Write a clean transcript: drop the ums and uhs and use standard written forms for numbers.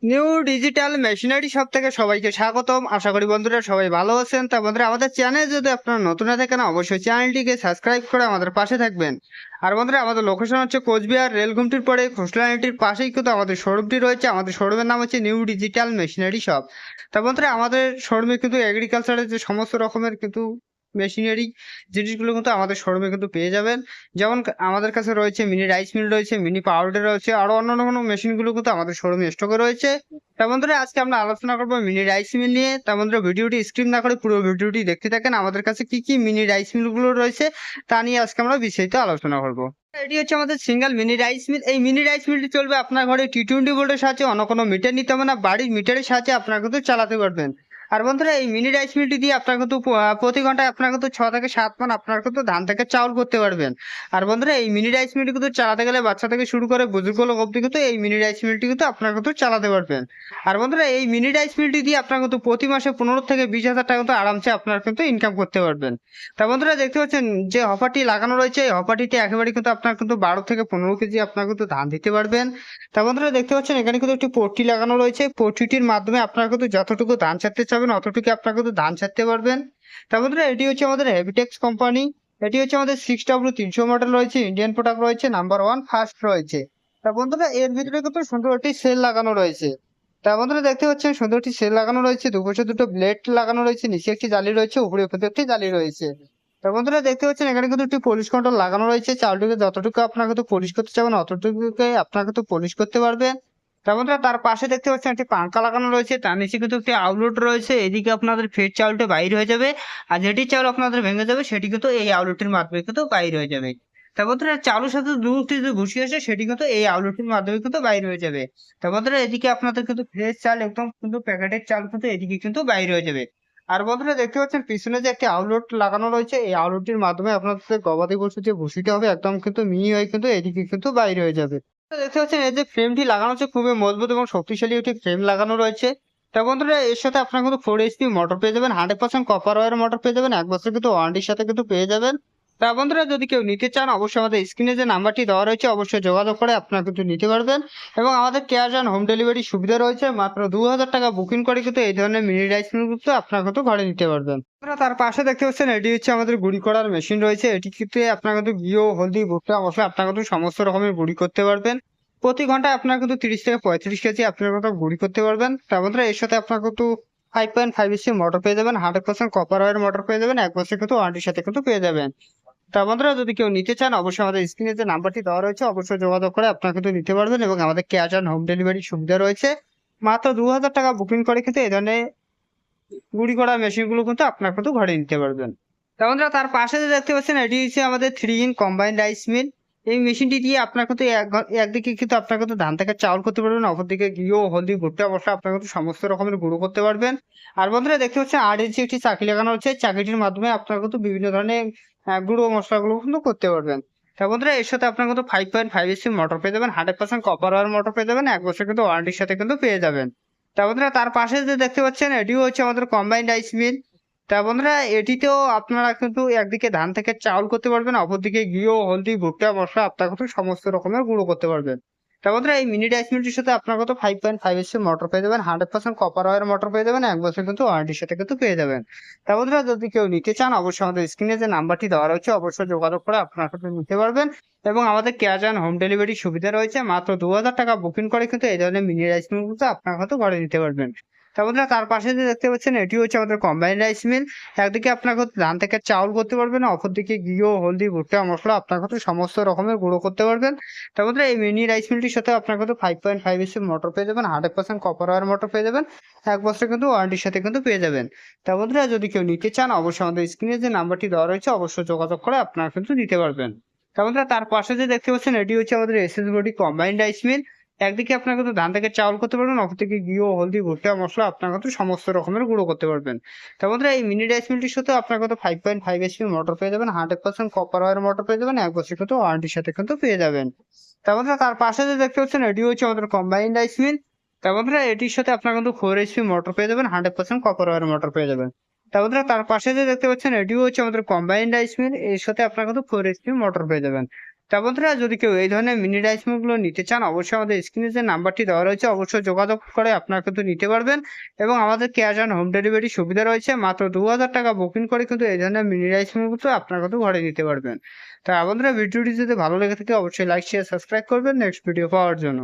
New digital machinery shop থেকে সবাইকে স্বাগতম। আশা করি বন্ধুরা সবাই ভালো আছেন। তা বন্ধুরা, আমাদের চ্যানেল যদি আপনারা নতুন হয়ে থাকেন অবশ্যই চ্যানেলটিকে সাবস্ক্রাইব করে আমাদের পাশে থাকবেন। আর বন্ধুরা, আমাদের লোকেশন হচ্ছে কোচবিহার রেলঘুমটির পরে খোসলানিটির পাশেই কিন্তু আমাদের শোরুমটি রয়েছে। আমাদের শোরুমের নাম হচ্ছে নিউ ডিজিটাল মেশিনারি শপ। তা বন্ধুরা, আমাদের শোরুমে কিন্তু এগ্রিকালচারের যে সমস্ত রকমের কিন্তু মেশিনারি জিনিসগুলো কিন্তু আমাদের শোরুমে কিন্তু পেয়ে যাবেন। যেমন আমাদের কাছে রয়েছে মিনি রাইস মিল, রয়েছে মিনি পাউডার, রয়েছে আরো অন্যান্য কোনো মেশিনগুলো কিন্তু আমাদের শোরুমে স্টকে রয়েছে। তা বন্ধুরা, আজকে আমরা আলোচনা করবো মিনি রাইস মিল নিয়ে। তা বন্ধুরা, ভিডিওটি স্ক্রিপ না করে পুরো ভিডিওটি দেখতে থাকেন। আমাদের কাছে কি কি মিনি রাইস মিল গুলো রয়েছে তা নিয়ে আজকে আমরা বিস্তারিত আলোচনা করবো। এটি হচ্ছে আমাদের সিঙ্গেল মিনি রাইস মিল। এই মিনি রাইস মিলটি চলবে আপনার ঘরে T20 ভোল্টের সাহায্যে। অন্য কোনো মিটার নিতে হবে না, বাড়ির মিটারের সাহায্যে আপনারা কিন্তু চালাতে পারবেন। আর বন্ধুরা, এই মিনি রাইস মিলটি দিয়ে আপনার কিন্তু প্রতি ঘন্টায় আপনার কিন্তু 6 থেকে 7 মান আপনার কিন্তু ধান থেকে চাউল করতে পারবেন। আর বন্ধুরা, এই মিনি রাইস মিলটি কিন্তু চালাতে গেলে বাচ্চা থেকে শুরু করে বুজুর্গ লোক অব্দি কিন্তু এই মিনি রাইস মিলটি কিন্তু আপনার কিন্তু চালাতে পারবেন। আর বন্ধুরা, এই মিনি রাইস মিলটি দিয়ে আপনার কিন্তু প্রতি মাসে 15 থেকে 20 হাজার টাকা কিন্তু আরামসে আপনার কিন্তু ইনকাম করতে পারবেন। তা বন্ধুরা, দেখতে পাচ্ছেন যে হপারটি লাগানো রয়েছে, এই হপারটিতে একেবারে কিন্তু আপনার কিন্তু 12 থেকে 15 কেজি আপনার কিন্তু ধান দিতে পারবেন। তা বন্ধুরা, দেখতে পাচ্ছেন এখানে কিন্তু একটি পট্টি লাগানো রয়েছে। পট্টিটির মাধ্যমে আপনারা কিন্তু যতটুকু ধান ছাড়তে চাবেন অতটুকু আপনারা কিন্তু ধান ছাড়তে পারবেন। তা বন্ধুরা, এটি হচ্ছে আমাদের হেভিটেক্স কোম্পানি। এটি হচ্ছে আমাদের 6W300 মডেল রয়েছে, ইন্ডিয়ান প্রোডাক্ট রয়েছে, নাম্বার 1 ফার্স্ট রয়েছে। তা বন্ধুরা, এর ভিতরে কিন্তু সুন্দর একটি সেল লাগানো রয়েছে। তা বন্ধুরা, দেখতে পাচ্ছেন সুন্দর একটি সেল লাগানো রয়েছে, দুপাশে দুটো ব্লেড লাগানো রয়েছে, নিচে একটি জালি রয়েছে, উপরে একটি জালি রয়েছে। তা বন্ধুরা, দেখতে পাচ্ছেন এখানে কিন্তু একটি পলিশ কন্ট্রোল লাগানো রয়েছে। চালটিকে যতটুকু আপনার কিন্তু পলিশ করতে চাবেন অতটুকুকে আপনার কিন্তু পলিশ করতে পারবেন। তা বন্ধুরা, তার পাশে দেখতে পাচ্ছেন একটি পাঙ্খা লাগানো রয়েছে, তার নিচে কিন্তু একটি আউটলেট রয়েছে। এদিকে আপনাদের ফের চাউলটা বাইর হয়ে যাবে, আর যেটি চাউল আপনাদের ভেঙে যাবে সেটি কিন্তু এই আউটলেটের মাধ্যমে কিন্তু বাইর হয়ে যাবে। তা বন্ধুরা, চাউলের সাথে দুটি যে ভুসি আসে সেটি কিন্তু এই আউটলেটের মাধ্যমে কিন্তু বাইর হয়ে যাবে। তা বন্ধুরা, এদিকে আপনাদের কিন্তু ফ্রেশ চাল, একদম কিন্তু প্যাকেটের চাল কিন্তু এদিকে কিন্তু বাইর হয়ে যাবে। আর বন্ধুরা, দেখতে পাচ্ছেন পিছনে যে একটি আউটলেট লাগানো রয়েছে, এই আউটলেটটির মাধ্যমে আপনাদের গবাদি পশুর যে ভুসিটা হবে একদম কিন্তু মিহি হয়ে কিন্তু এদিকে কিন্তু বাইর হয়ে যাবে। দেখতে পাচ্ছেন এই যে ফ্রেমটি লাগানো হচ্ছে, খুবই মজবুত এবং শক্তিশালী একটি ফ্রেম লাগানো রয়েছে। তা বন্ধুরা, এর সাথে আপনার কিন্তু 4 HP মোটর পেয়ে যাবেন, 100% কপার ওয়্যার মোটর পেয়ে যাবেন, 1 বছর কিন্তু ওয়ারেন্টির সাথে কিন্তু পেয়ে যাবেন। তা বন্ধুরা, যদি কেউ নিতে চান অবশ্যই আমাদের স্ক্রিনে যে নাম্বারটি দেওয়া রয়েছে অবশ্যই যোগাযোগ করে আপনারা কিন্তু নিতে পারবেন। এবং আমাদের ক্যাশ অন হোম ডেলিভারি সুবিধা রয়েছে, মাত্র 2000 টাকা বুকিং করে কিন্তু এই ধরনের মিনি রাইস মিল কিন্তু আপনারা কিন্তু ঘরে নিতে পারবেন। বন্ধুরা, তার পাশে দেখতে পাচ্ছেন এটি হচ্ছে আমাদের গুঁড়ি করার মেশিন রয়েছে। এটি কিন্তু আপনার কিন্তু ঘিও, হলদি, ভুট্টা, মশলা আপনার কিন্তু সমস্ত রকমের গুঁড়ি করতে পারবেন। প্রতি ঘন্টায় আপনার কিন্তু 30 থেকে 35 কেজি আপনার কিন্তু গুঁড়ি করতে পারবেন। তার বন্ধুরা, এর সাথে আপনার কিন্তু 5.5 HP মোটর পেয়ে যাবেন, 100% কপার ওয়্যার মোটর পেয়ে যাবেন, 1 বছর কিন্তু ওয়ারেন্টির সাথে কিন্তু পেয়ে যাবেন। তা বন্ধুরা, যদি কেউ নিতে চান অবশ্যই আমাদের স্ক্রিনে যে নাম্বারটি দেওয়া রয়েছে অবশ্যই যোগাযোগ করে আপনারা কিন্তু নিতে পারবেন। এবং আমাদের ক্যাশ অন হোম ডেলিভারি সুবিধা রয়েছে, মাত্র 2000 টাকা বুকিং করে কিন্তু এই ধরনের গুঁড়ি করা মেশিন গুলো কিন্তু আপনার কিন্তু ঘরে নিতে পারবেন। তা বন্ধুরা, তার পাশে যে দেখতে পাচ্ছেন এটি হচ্ছে আমাদের 3 in কম্বাইন্ড রাইস মিল। এই মেশিনটি দিয়ে আপনার কিন্তু একদিকে কিন্তু আপনার কিন্তু ধান থেকে চাউল করতে পারবেন, অপরদিকে ঘিও, হলদি, ভুট্টা, মশলা আপনার কিন্তু সমস্ত রকমের গুঁড়ো করতে পারবেন। আর বন্ধুরা, দেখতে পাচ্ছেন 8 ইঞ্চি একটি চাকি লাগানো হচ্ছে, চাকিটির মাধ্যমে আপনার কিন্তু বিভিন্ন ধরনের গুঁড়ো মশলাগুলো কিন্তু করতে পারবেন। তা বন্ধুরা, এর সাথে আপনার কিন্তু 5.5 HP মোটর পেয়ে যাবেন, 100% কপার ওয়্যার মোটর পেয়ে যাবেন, 1 বছর কিন্তু ওয়ারেন্টির সাথে কিন্তু পেয়ে যাবেন। তা বন্ধুরা, তার পাশে যে দেখতে পাচ্ছেন এটিও হচ্ছে আমাদের কম্বাইন্ড রাইস মিল। তা বন্ধুরা, এটিতেও আপনারা কিন্তু একদিকে ধান থেকে চাউল করতে পারবেন, অপরদিকে ঘিও, হলদি, ভুট্টা, মশলা আপনারা কিন্তু সমস্ত রকমের গুঁড়ো করতে পারবেন। তা বন্ধুরা, এই মিনি রাইস মিলটির সাথে আপনার কত 5.5 HP মোটর পেয়ে যাবেন, 100% কপার ওয়্যার মোটর পেয়ে যাবেন, 1 বছর কিন্তু ওয়ারেন্টির সাথে কিন্তু পেয়ে যাবেন। তা বন্ধুরা, যদি কেউ নিতে চান অবশ্যই আমাদের স্ক্রিনে যে নাম্বারটি দেওয়া রয়েছে অবশ্যই যোগাযোগ করে আপনারা কিন্তু নিতে পারবেন। এবং আমাদের ক্যাশ অন হোম ডেলিভারি সুবিধা রয়েছে, মাত্র 2000 টাকা বুকিং করে কিন্তু এই ধরনের মিনি রাইস মিল কিন্তু আপনার হয়তো ঘরে নিতে পারবেন। তা বন্ধুরা, তার পাশে যে দেখতে পাচ্ছেন এটি হচ্ছে আমাদের কম্বাইন্ড রাইস মিল। একদিকে আপনার হচ্ছে ধান থেকে চাউল করতে পারবেন, অপরদিকে ঘিও, হলদি, ভুট্টা, মশলা আপনার হচ্ছে সমস্ত রকমের গুঁড়ো করতে পারবেন। তা বন্ধুরা, এই মিনি রাইস মিলটির সাথে আপনার কিন্তু 5.5 HP মোটর পেয়ে যাবেন, 100% কপার ওয়্যার মোটর পেয়ে যাবেন, 1 বছর কিন্তু ওয়ারেন্টির সাথে কিন্তু পেয়ে যাবেন। তা বন্ধুরা, যদি কেউ নিতে চান অবশ্যই আমাদের স্ক্রিনে যে নাম্বারটি দেওয়া রয়েছে অবশ্যই যোগাযোগ করে আপনারা কিন্তু নিতে পারবেন। তা বন্ধুরা, তার পাশে যে দেখতে পাচ্ছেন এটি হচ্ছে আমাদের SS body combined rice meal. একদিকে আপনার কিন্তু ধান থেকে চাউল করতে পারবেন, অপরদিকে ঘিও, হলদি, ভুট্টা, মশলা আপনার কিন্তু সমস্ত রকমের গুঁড়ো করতে পারবেন। তা বন্ধুরা, এই মিনি রাইস মিলটির সাথে আপনার কিন্তু 5.5 HP মোটর পেয়ে যাবেন, 100% কপার ওয়্যার মোটর পেয়ে যাবেন, 1 বছর কিন্তু ওয়ারেন্টির সাথে কিন্তু পেয়ে যাবেন। তা বন্ধুরা, তার পাশে যে দেখতে পাচ্ছেন এটি হচ্ছে আমাদের কম্বাইন্ড রাইস মিল। তা বন্ধুরা, এটির সাথে আপনার কিন্তু 4 HP মোটর পেয়ে যাবেন, 100% কপার ওয়্যার মোটর পেয়ে যাবেন। তা বন্ধুরা, তার পাশে যে দেখতে পাচ্ছেন এটিও হচ্ছে আমাদের কম্বাইন্ড রাইস মিল, এর সাথে আপনার কিন্তু 4 HP মোটর পেয়ে যাবেন। তা বন্ধুরা, যদি কেউ এই ধরনের মিনি রাইস মিলগুলো নিতে চান, অবশ্যই আমাদের স্ক্রিনে যে নাম্বারটি দেওয়া রয়েছে অবশ্যই যোগাযোগ করে আপনারা কিন্তু নিতে পারবেন। এবং আমাদের ক্যাশ অন হোম ডেলিভারি সুবিধা রয়েছে, মাত্র 2000 টাকা বুকিং করে কিন্তু এই ধরনের মিনি রাইস মিলগুলো আপনারা কিন্তু ঘরে নিতে পারবেন। তা বন্ধুরা, ভিডিওটি যদি ভালো লেগে থাকে অবশ্যই লাইক শেয়ার সাবস্ক্রাইব করবেন নেক্সট ভিডিও পাওয়ার জন্য।